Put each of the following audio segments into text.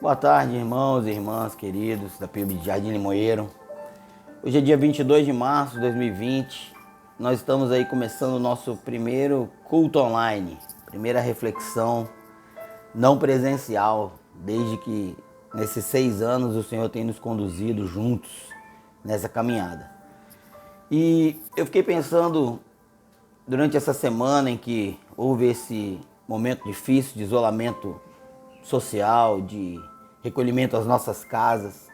Boa tarde, irmãos e irmãs queridos da PIB de Jardim Limoeiro. Hoje é dia 22 de março de 2020. Nós estamos aí começando o nosso primeiro culto online, primeira reflexão não presencial, desde que nesses 6 anos o Senhor tem nos conduzido juntos nessa caminhada. E eu fiquei pensando durante essa semana em que houve esse momento difícil de isolamento social, de recolhimento às nossas casas,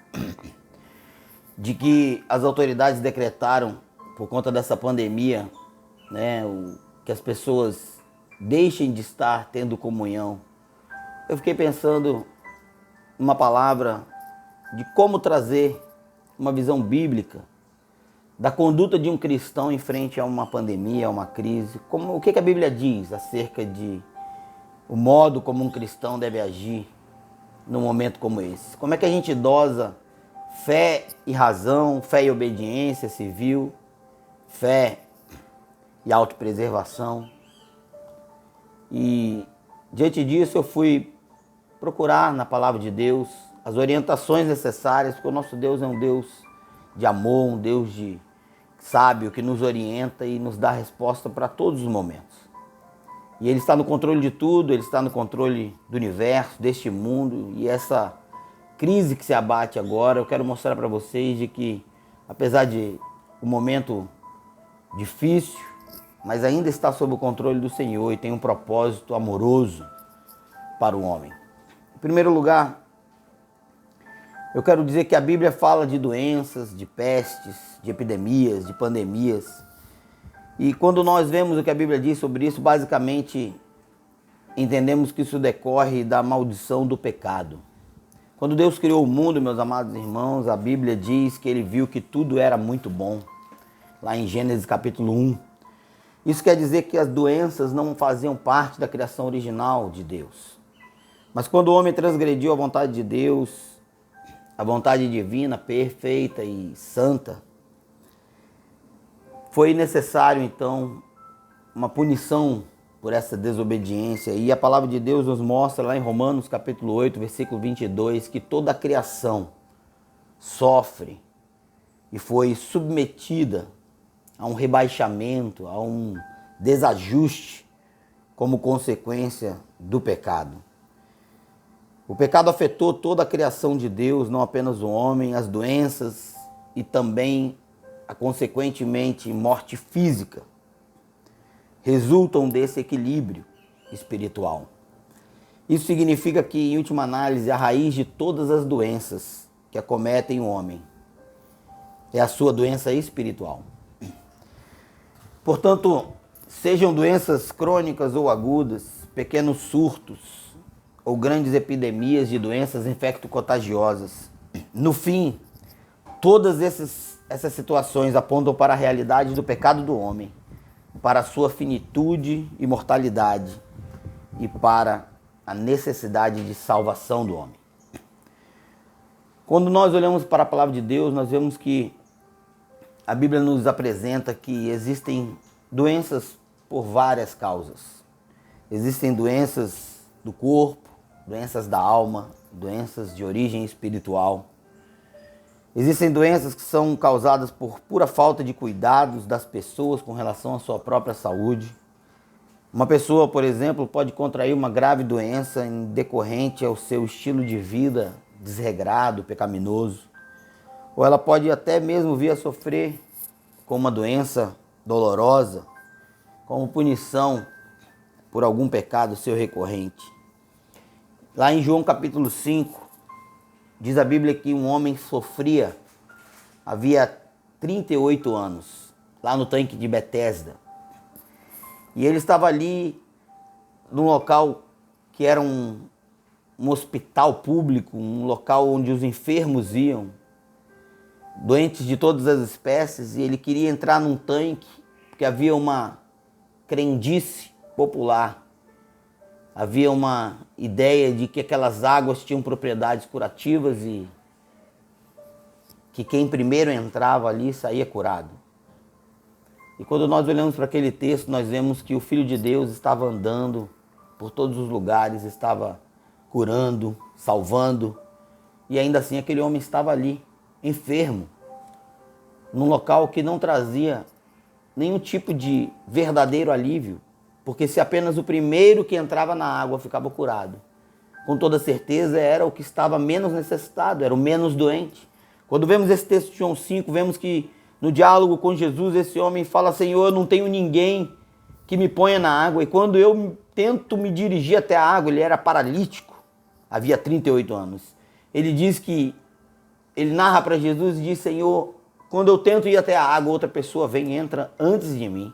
de que as autoridades decretaram por conta dessa pandemia, né, que as pessoas deixem de estar tendo comunhão. Eu fiquei pensando numa palavra de como trazer uma visão bíblica da conduta de um cristão em frente a uma pandemia, a uma crise. O que a Bíblia diz acerca de o modo como um cristão deve agir num momento como esse? Como é que a gente dosa fé e razão, fé e obediência civil, fé e autopreservação? E diante disso eu fui procurar na palavra de Deus as orientações necessárias, porque o nosso Deus é um Deus de amor, um Deus de sábio, que nos orienta e nos dá resposta para todos os momentos. E Ele está no controle de tudo, Ele está no controle do universo, deste mundo. E essa crise que se abate agora, eu quero mostrar para vocês de que, apesar de um momento difícil, mas ainda está sob o controle do Senhor e tem um propósito amoroso para o homem. Em primeiro lugar, eu quero dizer que a Bíblia fala de doenças, de pestes, de epidemias, de pandemias. E quando nós vemos o que a Bíblia diz sobre isso, basicamente entendemos que isso decorre da maldição do pecado. Quando Deus criou o mundo, meus amados irmãos, a Bíblia diz que Ele viu que tudo era muito bom. Lá em Gênesis capítulo 1. Isso quer dizer que as doenças não faziam parte da criação original de Deus. Mas quando o homem transgrediu a vontade de Deus, a vontade divina, perfeita e santa, foi necessário então uma punição por essa desobediência. E a palavra de Deus nos mostra lá em Romanos capítulo 8, versículo 22, que toda a criação sofre e foi submetida a um rebaixamento, a um desajuste como consequência do pecado. O pecado afetou toda a criação de Deus, não apenas o homem, as doenças e também, consequentemente, morte física, resultam desse equilíbrio espiritual. Isso significa que, em última análise, a raiz de todas as doenças que acometem o homem é a sua doença espiritual. Portanto, sejam doenças crônicas ou agudas, pequenos surtos ou grandes epidemias de doenças infecto-contagiosas, no fim, todas essas situações apontam para a realidade do pecado do homem, para a sua finitude e mortalidade e para a necessidade de salvação do homem. Quando nós olhamos para a palavra de Deus, nós vemos que a Bíblia nos apresenta que existem doenças por várias causas. Existem doenças do corpo, doenças da alma, doenças de origem espiritual. Existem doenças que são causadas por pura falta de cuidados das pessoas com relação à sua própria saúde. Uma pessoa, por exemplo, pode contrair uma grave doença em decorrente ao seu estilo de vida desregrado, pecaminoso. Ou ela pode até mesmo vir a sofrer com uma doença dolorosa, como punição por algum pecado seu recorrente. Lá em João capítulo 5, diz a Bíblia que um homem sofria havia 38 anos, lá no tanque de Betesda. E ele estava ali num local que era um hospital público, um local onde os enfermos iam, doentes de todas as espécies, e ele queria entrar num tanque, porque havia uma crendice popular. Havia uma ideia de que aquelas águas tinham propriedades curativas e que quem primeiro entrava ali saía curado. E quando nós olhamos para aquele texto, nós vemos que o Filho de Deus estava andando por todos os lugares, estava curando, salvando. E ainda assim aquele homem estava ali, enfermo, num local que não trazia nenhum tipo de verdadeiro alívio, porque se apenas o primeiro que entrava na água ficava curado, com toda certeza era o que estava menos necessitado, era o menos doente. Quando vemos esse texto de João 5, vemos que no diálogo com Jesus, esse homem fala: Senhor, eu não tenho ninguém que me ponha na água. E quando eu tento me dirigir até a água, ele era paralítico, havia 38 anos. Ele diz que, ele narra para Jesus e diz: Senhor, quando eu tento ir até a água, outra pessoa vem e entra antes de mim.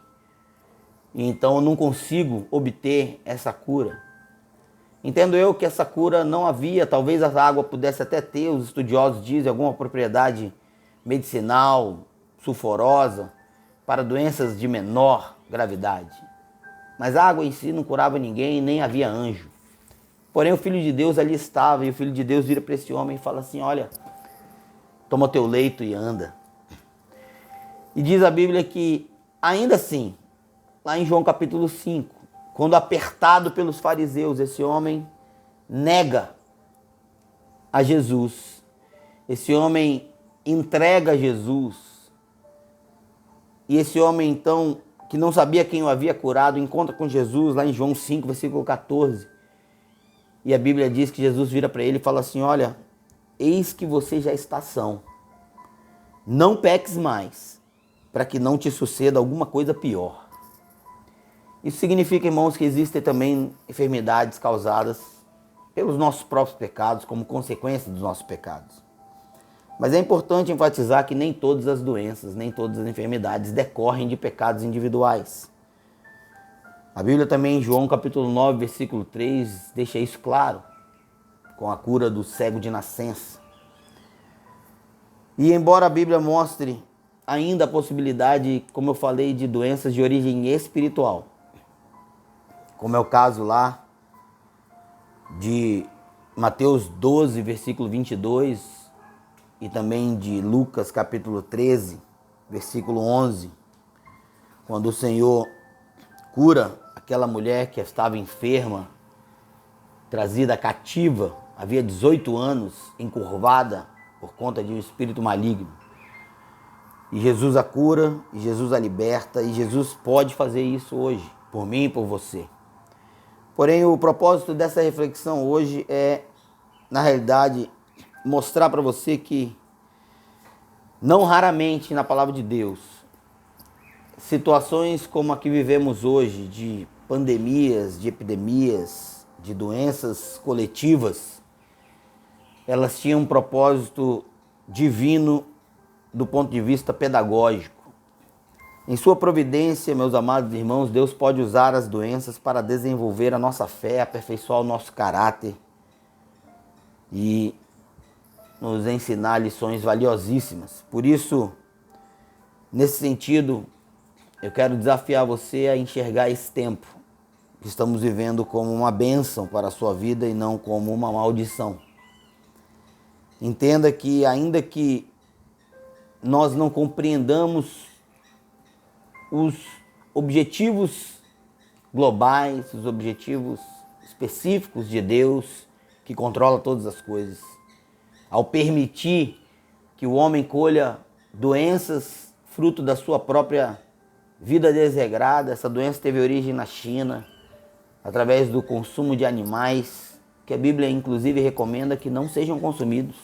E então eu não consigo obter essa cura. Entendo eu que essa cura não havia, talvez a água pudesse até ter, os estudiosos dizem, alguma propriedade medicinal, sulfurosa, para doenças de menor gravidade. Mas a água em si não curava ninguém, nem havia anjo. Porém o Filho de Deus ali estava, e o Filho de Deus vira para esse homem e fala assim: olha, toma teu leito e anda. E diz a Bíblia que, ainda assim, lá em João capítulo 5, quando apertado pelos fariseus, esse homem nega a Jesus. Esse homem entrega a Jesus. E esse homem, então, que não sabia quem o havia curado, encontra com Jesus lá em João 5, versículo 14. E a Bíblia diz que Jesus vira para ele e fala assim: olha, eis que você já está são. Não peques mais, para que não te suceda alguma coisa pior. Isso significa, irmãos, que existem também enfermidades causadas pelos nossos próprios pecados, como consequência dos nossos pecados. Mas é importante enfatizar que nem todas as doenças, nem todas as enfermidades decorrem de pecados individuais. A Bíblia também, em João capítulo 9, versículo 3, deixa isso claro, com a cura do cego de nascença. E embora a Bíblia mostre ainda a possibilidade, como eu falei, de doenças de origem espiritual, como é o caso lá de Mateus 12, versículo 22, e também de Lucas capítulo 13, versículo 11, quando o Senhor cura aquela mulher que estava enferma, trazida cativa, havia 18 anos, encurvada por conta de um espírito maligno. E Jesus a cura, e Jesus a liberta, e Jesus pode fazer isso hoje, por mim e por você. Porém, o propósito dessa reflexão hoje é, na realidade, mostrar para você que, não raramente na palavra de Deus, situações como a que vivemos hoje, de pandemias, de epidemias, de doenças coletivas, elas tinham um propósito divino do ponto de vista pedagógico. Em sua providência, meus amados irmãos, Deus pode usar as doenças para desenvolver a nossa fé, aperfeiçoar o nosso caráter e nos ensinar lições valiosíssimas. Por isso, nesse sentido, eu quero desafiar você a enxergar esse tempo que estamos vivendo como uma bênção para a sua vida e não como uma maldição. Entenda que, ainda que nós não compreendamos os objetivos globais, os objetivos específicos de Deus, que controla todas as coisas, ao permitir que o homem colha doenças fruto da sua própria vida desregrada. Essa doença teve origem na China, através do consumo de animais, que a Bíblia inclusive recomenda que não sejam consumidos.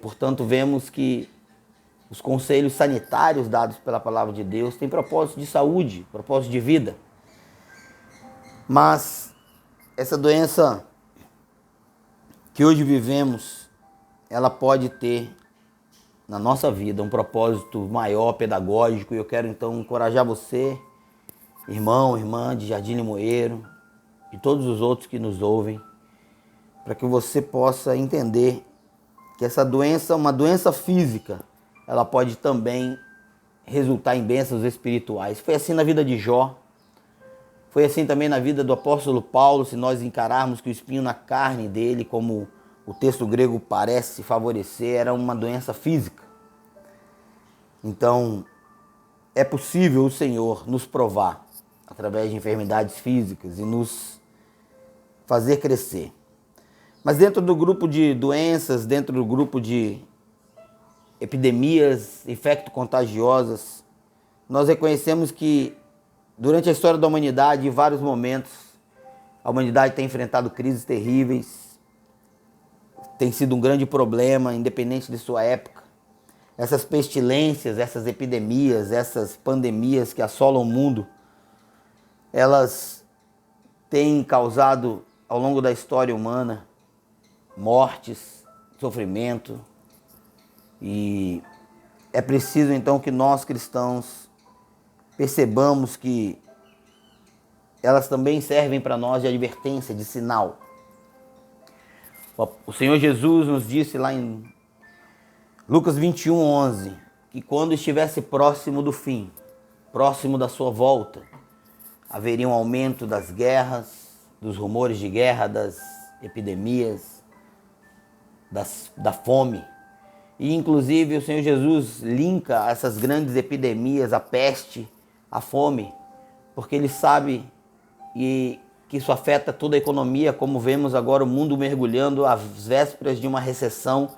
Portanto, vemos que os conselhos sanitários dados pela palavra de Deus têm propósito de saúde, propósito de vida. Mas essa doença que hoje vivemos, ela pode ter na nossa vida um propósito maior, pedagógico. E eu quero então encorajar você, irmão, irmã de Jardim Limoeiro, e todos os outros que nos ouvem, para que você possa entender que essa doença, uma doença física, ela pode também resultar em bênçãos espirituais. Foi assim na vida de Jó, foi assim também na vida do apóstolo Paulo, se nós encararmos que o espinho na carne dele, como o texto grego parece favorecer, era uma doença física. Então, é possível o Senhor nos provar através de enfermidades físicas e nos fazer crescer. Mas dentro do grupo de doenças, dentro do grupo de epidemias infecto-contagiosas, nós reconhecemos que durante a história da humanidade, em vários momentos, a humanidade tem enfrentado crises terríveis, tem sido um grande problema, independente de sua época. Essas pestilências, essas epidemias, essas pandemias que assolam o mundo, elas têm causado, ao longo da história humana, mortes, sofrimento. E é preciso então que nós cristãos percebamos que elas também servem para nós de advertência, de sinal. O Senhor Jesus nos disse lá em Lucas 21:11, que quando estivesse próximo do fim, próximo da sua volta, haveria um aumento das guerras, dos rumores de guerra, das epidemias, da fome. E inclusive o Senhor Jesus linka essas grandes epidemias, a peste, a fome, porque Ele sabe que isso afeta toda a economia, como vemos agora o mundo mergulhando às vésperas de uma recessão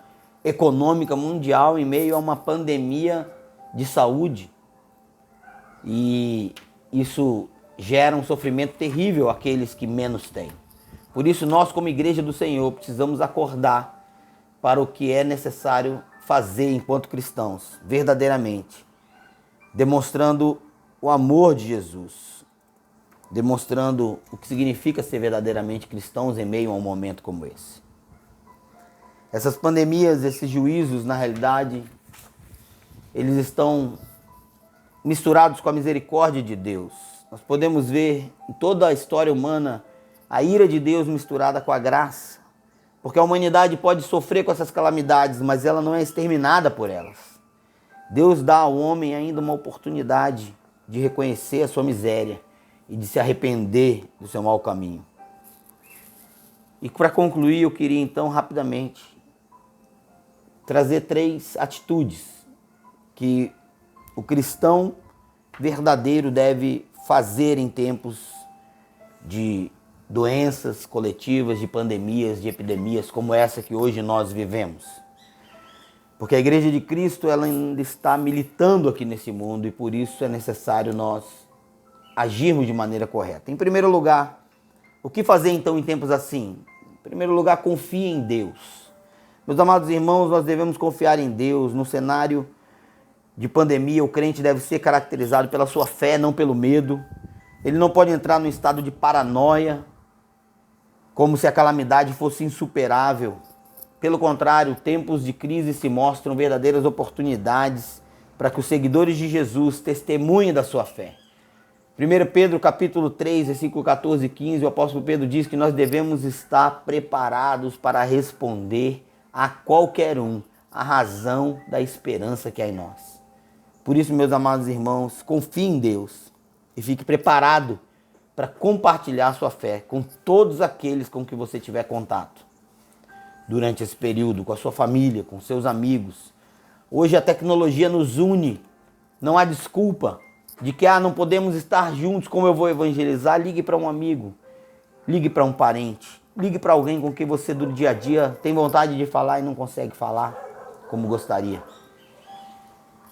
econômica mundial em meio a uma pandemia de saúde. E isso gera um sofrimento terrível àqueles que menos têm. Por isso nós, como Igreja do Senhor, precisamos acordar para o que é necessário fazer enquanto cristãos, verdadeiramente, demonstrando o amor de Jesus, demonstrando o que significa ser verdadeiramente cristãos em meio a um momento como esse. Essas pandemias, esses juízos, na realidade, eles estão misturados com a misericórdia de Deus. Nós podemos ver em toda a história humana a ira de Deus misturada com a graça. Porque a humanidade pode sofrer com essas calamidades, mas ela não é exterminada por elas. Deus dá ao homem ainda uma oportunidade de reconhecer a sua miséria e de se arrepender do seu mau caminho. E para concluir, eu queria então rapidamente trazer 3 atitudes que o cristão verdadeiro deve fazer em tempos de doenças coletivas, de pandemias, de epidemias como essa que hoje nós vivemos. Porque a Igreja de Cristo ela ainda está militando aqui nesse mundo e por isso é necessário nós agirmos de maneira correta. Em primeiro lugar, o que fazer então em tempos assim? Em primeiro lugar, confie em Deus. Meus amados irmãos, nós devemos confiar em Deus. No cenário de pandemia, o crente deve ser caracterizado pela sua fé, não pelo medo. Ele não pode entrar num estado de paranoia, como se a calamidade fosse insuperável. Pelo contrário, tempos de crise se mostram verdadeiras oportunidades para que os seguidores de Jesus testemunhem da sua fé. 1 Pedro capítulo 3, versículo 14 e 15, o apóstolo Pedro diz que nós devemos estar preparados para responder a qualquer um a razão da esperança que há em nós. Por isso, meus amados irmãos, confie em Deus e fique preparado para compartilhar sua fé com todos aqueles com que você tiver contato durante esse período, com a sua família, com seus amigos. Hoje a tecnologia nos une, não há desculpa de que não podemos estar juntos, como eu vou evangelizar? Ligue para um amigo, ligue para um parente, ligue para alguém com quem você do dia a dia tem vontade de falar e não consegue falar como gostaria.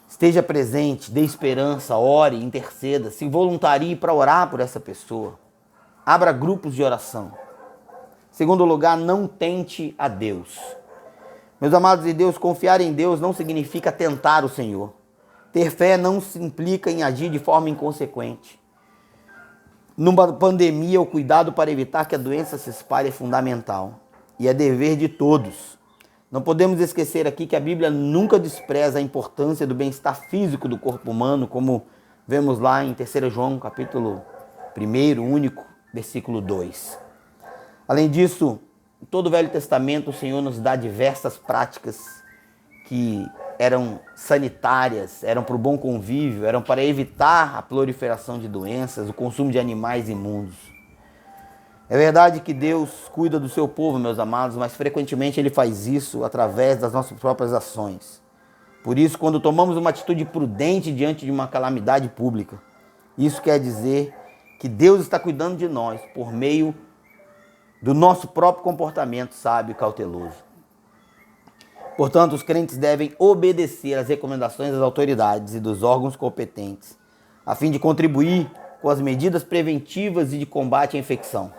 Esteja presente, dê esperança, ore, interceda, se voluntarie para orar por essa pessoa. Abra grupos de oração. Segundo lugar, não tente a Deus. Meus amados de Deus, confiar em Deus não significa tentar o Senhor. Ter fé não se implica em agir de forma inconsequente. Numa pandemia, o cuidado para evitar que a doença se espalhe é fundamental. E é dever de todos. Não podemos esquecer aqui que a Bíblia nunca despreza a importância do bem-estar físico do corpo humano, como vemos lá em 3 João, capítulo 1, único, versículo 2. Além disso, em todo o Velho Testamento, o Senhor nos dá diversas práticas que eram sanitárias, eram para o bom convívio, eram para evitar a proliferação de doenças, o consumo de animais imundos. É verdade que Deus cuida do seu povo, meus amados, mas frequentemente Ele faz isso através das nossas próprias ações. Por isso, quando tomamos uma atitude prudente diante de uma calamidade pública, isso quer dizer que Deus está cuidando de nós por meio do nosso próprio comportamento sábio e cauteloso. Portanto, os crentes devem obedecer às recomendações das autoridades e dos órgãos competentes, a fim de contribuir com as medidas preventivas e de combate à infecção.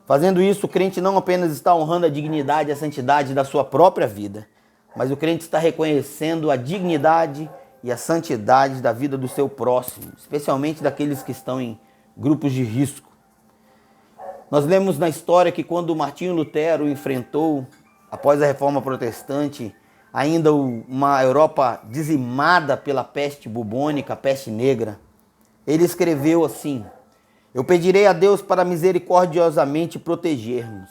Fazendo isso, o crente não apenas está honrando a dignidade e a santidade da sua própria vida, mas o crente está reconhecendo a dignidade e a santidade da vida do seu próximo, especialmente daqueles que estão em grupos de risco. Nós lemos na história que quando Martinho Lutero enfrentou, após a Reforma Protestante, ainda uma Europa dizimada pela peste bubônica, a peste negra, ele escreveu assim: eu pedirei a Deus para misericordiosamente proteger-nos.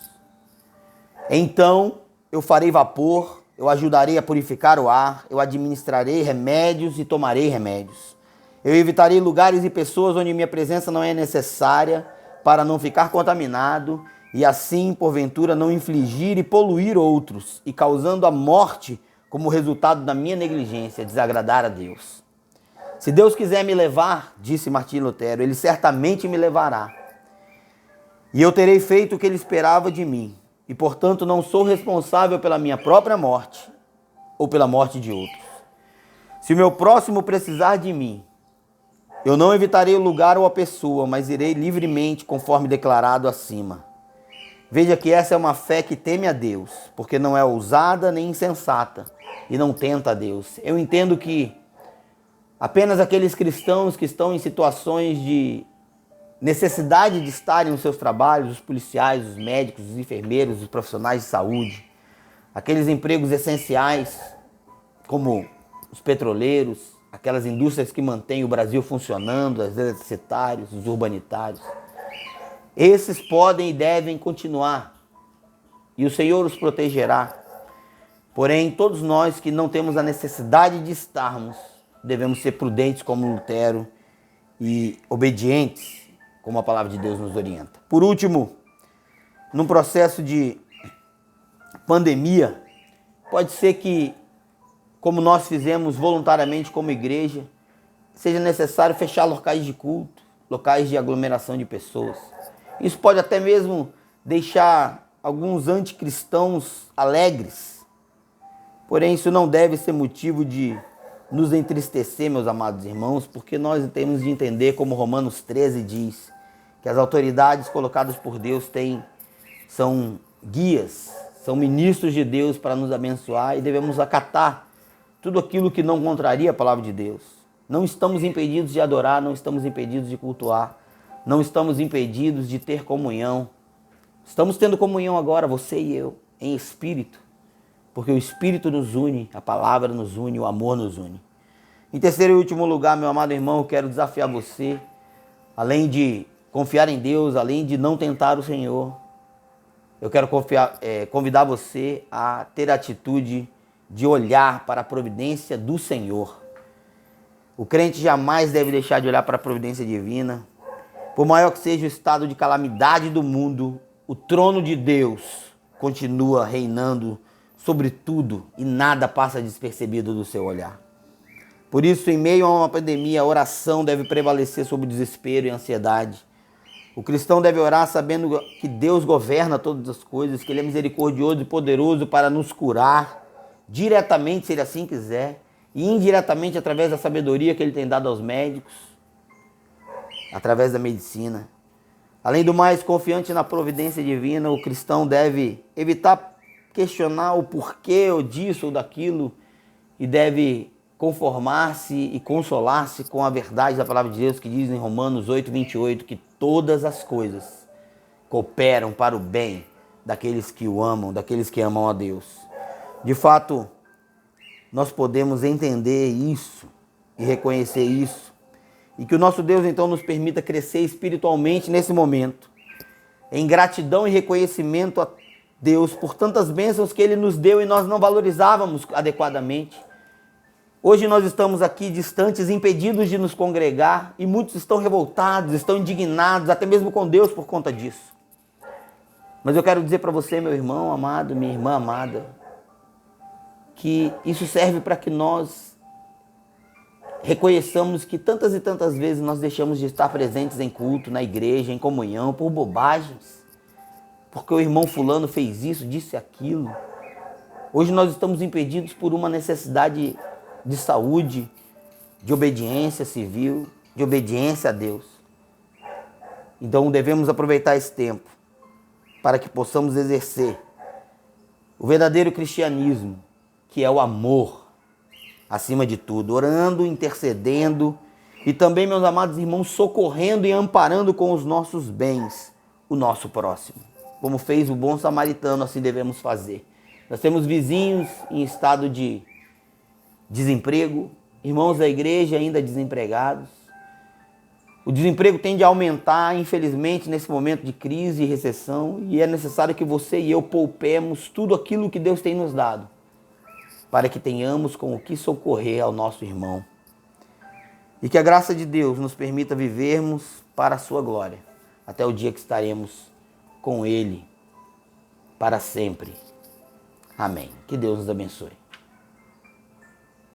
Então eu farei vapor, eu ajudarei a purificar o ar, eu administrarei remédios e tomarei remédios. Eu evitarei lugares e pessoas onde minha presença não é necessária para não ficar contaminado e assim, porventura, não infligir e poluir outros e causando a morte como resultado da minha negligência, desagradar a Deus. Se Deus quiser me levar, disse Martinho Lutero, Ele certamente me levará. E eu terei feito o que Ele esperava de mim. E, portanto, não sou responsável pela minha própria morte ou pela morte de outros. Se o meu próximo precisar de mim, eu não evitarei o lugar ou a pessoa, mas irei livremente, conforme declarado acima. Veja que essa é uma fé que teme a Deus, porque não é ousada nem insensata e não tenta a Deus. Eu entendo que apenas aqueles cristãos que estão em situações de necessidade de estarem nos seus trabalhos, os policiais, os médicos, os enfermeiros, os profissionais de saúde, aqueles empregos essenciais como os petroleiros, aquelas indústrias que mantêm o Brasil funcionando, os eletricitários, os urbanitários, esses podem e devem continuar e o Senhor os protegerá. Porém, todos nós que não temos a necessidade de estarmos, devemos ser prudentes como Lutero e obedientes como a palavra de Deus nos orienta. Por último, num processo de pandemia, pode ser que, como nós fizemos voluntariamente como igreja, seja necessário fechar locais de culto, locais de aglomeração de pessoas. Isso pode até mesmo deixar alguns anticristãos alegres. Porém, isso não deve ser motivo de nos entristecer, meus amados irmãos, porque nós temos de entender, como Romanos 13 diz, que as autoridades colocadas por Deus são guias, são ministros de Deus para nos abençoar e devemos acatar tudo aquilo que não contraria a palavra de Deus. Não estamos impedidos de adorar, não estamos impedidos de cultuar, não estamos impedidos de ter comunhão. Estamos tendo comunhão agora, você e eu, em espírito, porque o Espírito nos une, a palavra nos une, o amor nos une. Em terceiro e último lugar, meu amado irmão, eu quero desafiar você, além de confiar em Deus, além de não tentar o Senhor, eu quero convidar você a ter a atitude de olhar para a providência do Senhor. O crente jamais deve deixar de olhar para a providência divina. Por maior que seja o estado de calamidade do mundo, o trono de Deus continua reinando sobre tudo e nada passa despercebido do seu olhar. Por isso, em meio a uma pandemia, a oração deve prevalecer sobre o desespero e a ansiedade. O cristão deve orar sabendo que Deus governa todas as coisas, que Ele é misericordioso e poderoso para nos curar, diretamente, se Ele assim quiser, e indiretamente através da sabedoria que Ele tem dado aos médicos, através da medicina. Além do mais, confiante na providência divina, o cristão deve evitar questionar o porquê ou disso ou daquilo e deve conformar-se e consolar-se com a verdade da palavra de Deus que diz em Romanos 8:28 que todas as coisas cooperam para o bem daqueles que o amam, daqueles que amam a Deus. De fato, nós podemos entender isso e reconhecer isso e que o nosso Deus então nos permita crescer espiritualmente nesse momento, em gratidão e reconhecimento a Deus por tantas bênçãos que Ele nos deu e nós não valorizávamos adequadamente. Hoje nós estamos aqui distantes, impedidos de nos congregar e muitos estão revoltados, estão indignados, até mesmo com Deus por conta disso. Mas eu quero dizer para você, meu irmão amado, minha irmã amada, que isso serve para que nós reconheçamos que tantas e tantas vezes nós deixamos de estar presentes em culto, na igreja, em comunhão, por bobagens, porque o irmão fulano fez isso, disse aquilo. Hoje nós estamos impedidos por uma necessidade de saúde, de obediência civil, de obediência a Deus. Então devemos aproveitar esse tempo para que possamos exercer o verdadeiro cristianismo, que é o amor, acima de tudo, orando, intercedendo e também, meus amados irmãos, socorrendo e amparando com os nossos bens o nosso próximo. Como fez o bom samaritano, assim devemos fazer. Nós temos vizinhos em estado de desemprego, irmãos da igreja ainda desempregados. O desemprego tende a aumentar, infelizmente, nesse momento de crise e recessão, e é necessário que você e eu poupemos tudo aquilo que Deus tem nos dado, para que tenhamos com o que socorrer ao nosso irmão. E que a graça de Deus nos permita vivermos para a sua glória, até o dia que estaremos com Ele para sempre. Amém. Que Deus nos abençoe.